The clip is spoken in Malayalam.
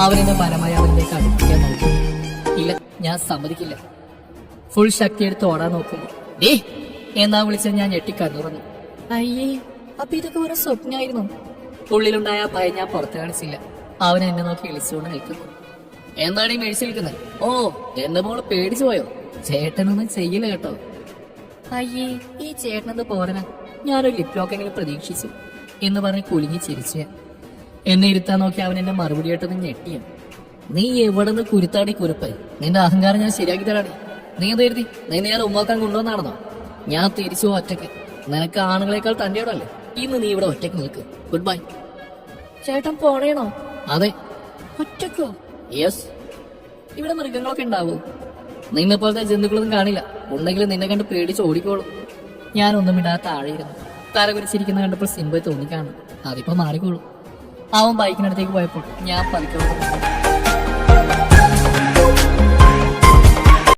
അവനെന്നെ പരമായി അവനിലേക്ക് അടുപ്പിക്കാൻ നോക്കി. ഇല്ല, ഞാൻ സമ്മതിക്കില്ല. ഫുൾ ശക്തി എടുത്ത് ഓടാൻ നോക്കുന്നു. ഡേ എന്നാ വിളിച്ച ഞാൻ ഞെട്ടിക്കന്നുറന്നു. അയ്യേ, അപ്പൊ ഇതൊക്കെ ഒരു സ്വപ്നമായിരുന്നു. ഉള്ളിലുണ്ടായ ഭയം ഞാൻ പുറത്ത് കാണിച്ചില്ല. അവൻ എന്നെ നോക്കി വിളിച്ചുകൊണ്ട് നിൽക്കുന്നു. എന്താണ് ഈ മേടിച്ചു നിൽക്കുന്നത്? ഓ, എന്റെ മോള് പേടിച്ചു പോയോ? ചേട്ടനൊന്നും ചെയ്യില്ല കേട്ടോ. അയ്യേ, ഈ ചേട്ടനത് പോരനാ. ഞാനൊരു ലിപ് ലോക്കെങ്കിലും പ്രതീക്ഷിച്ചു എന്ന് പറഞ്ഞ് കുലുങ്ങി ചിരിച്ചു. എന്നെ ഇരുത്താൻ നോക്കി അവൻ എന്നെ മറുപടി ആയിട്ടൊന്ന് ഞെട്ടിയ. നീ എവിടെ നിന്ന് കുരുത്താടി കുരുപ്പായി? നിന്റെ അഹങ്കാരം ഞാൻ ശരിയാക്കി തരാടി. നീ എന്ത് കരുതി? നിന്നെ ഞാൻ ഉമ്മാക്കാൻ കൊണ്ടുവന്നാണെന്നോ? ഞാൻ തിരിച്ചു ഒറ്റയ്ക്ക്. നിനക്ക് ആണുങ്ങളെക്കാൾ തന്റെയോടല്ലേ? ഇന്ന് നീ ഇവിടെ ഒറ്റയ്ക്ക് നിൽക്ക്. Good bye. ചേട്ടൻ പോണേണോ? അതെ. ഒറ്റക്കോ? യെസ്. ഇവിടെ മൃഗങ്ങളൊക്കെ ഉണ്ടാവോ? നിന്നെ പോലത്തെ ജന്തുക്കളൊന്നും കാണില്ല. ഉണ്ടെങ്കിലും നിന്നെ കണ്ട് പേടിച്ച് ഓടിക്കോളും. ഞാനൊന്നും ഇടാതെ താഴെയിരുന്നു. തല കുരിച്ചിരിക്കുന്ന കണ്ടപ്പോൾ സിംബ തോന്നിക്കാണും. അതിപ്പോ മാറിക്കോളും. അവൻ ബൈക്കിനടുത്തേക്ക് പോയപ്പോൾ ഞാൻ പതുക്കെ